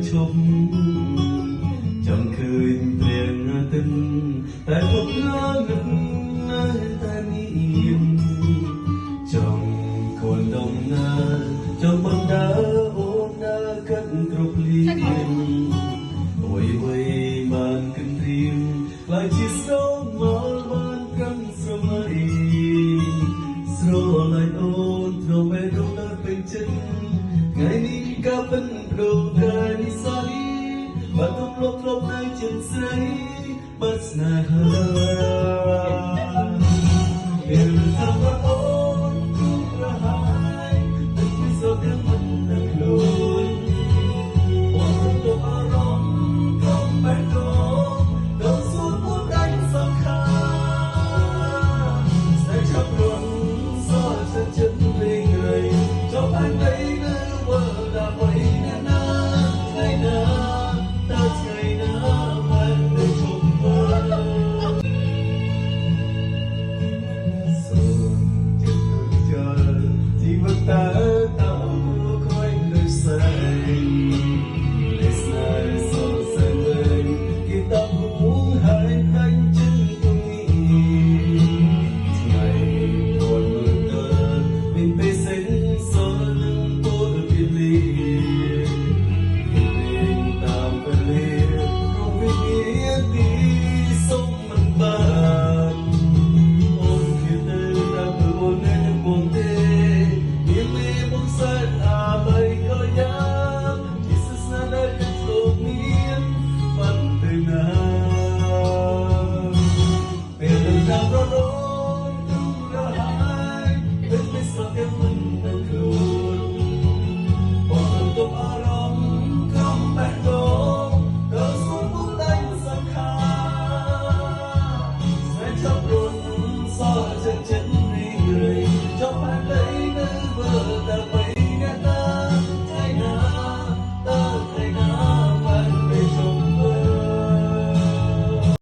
ឈប់ចង់ឃើញព្រាងទឹកតែពុកលើងឹតនៅតែមានចង់គួនដងណាចង់បងដើអូនដើកាត់គ្រប់លៀនអួយអួយបានគិនព្រៀងខ្លាចជាស្ទងមកបានកាន់ស្រមៃស្រឡាញ់អូនត្រង់ពេលរងដល់ពេញចិត្តថ្ងៃនេះក៏เป็นដូរកាយនិសាយបាត់ទុកលប់លប់នៅជាស្រីបាត់ស្នេហាពេលថាអូនគឺរហើយទឹកពីសោកមិននៅខ្លួនអូនទៅអារម្មណ៍ក៏បែកដល់សួរពុតដៃសង្ខាស្នេហ៍ចាប់រងសោះចិត្តចិត្តលេងរៃចប់អញទៅនៅវល់ដើម្បីណាណាថ្ងៃណាតើថ្ងៃណាបានទៅជុំមើលសូមចិត្តចូលជីវិតតើតើគួយលើស្អីលេស្នាសោសេលេគិតទៅហើយហាញ់ជិនទុំនេះថ្ងៃពួនមើលទៅមានពេលសិនសល់នឹងពួនពីលីតាមពេលលីក៏វិញ្ញាណទីសុំមិនបានអូនគិតទៅតាមអូននៅបងទេមានមេបងសើអាបីក៏យ៉ាងជាស្នាដែលខ្លួនមានបាត់ទៅណាពេលតាមរដូវទុំរហើយពេលមិនស្គាល់មិនដឹងខ្លួនអូនទុំអារម្មណ៍ខំបែកដល់សួរពុកដៃសង្ខាស្នេហ៍ចាប់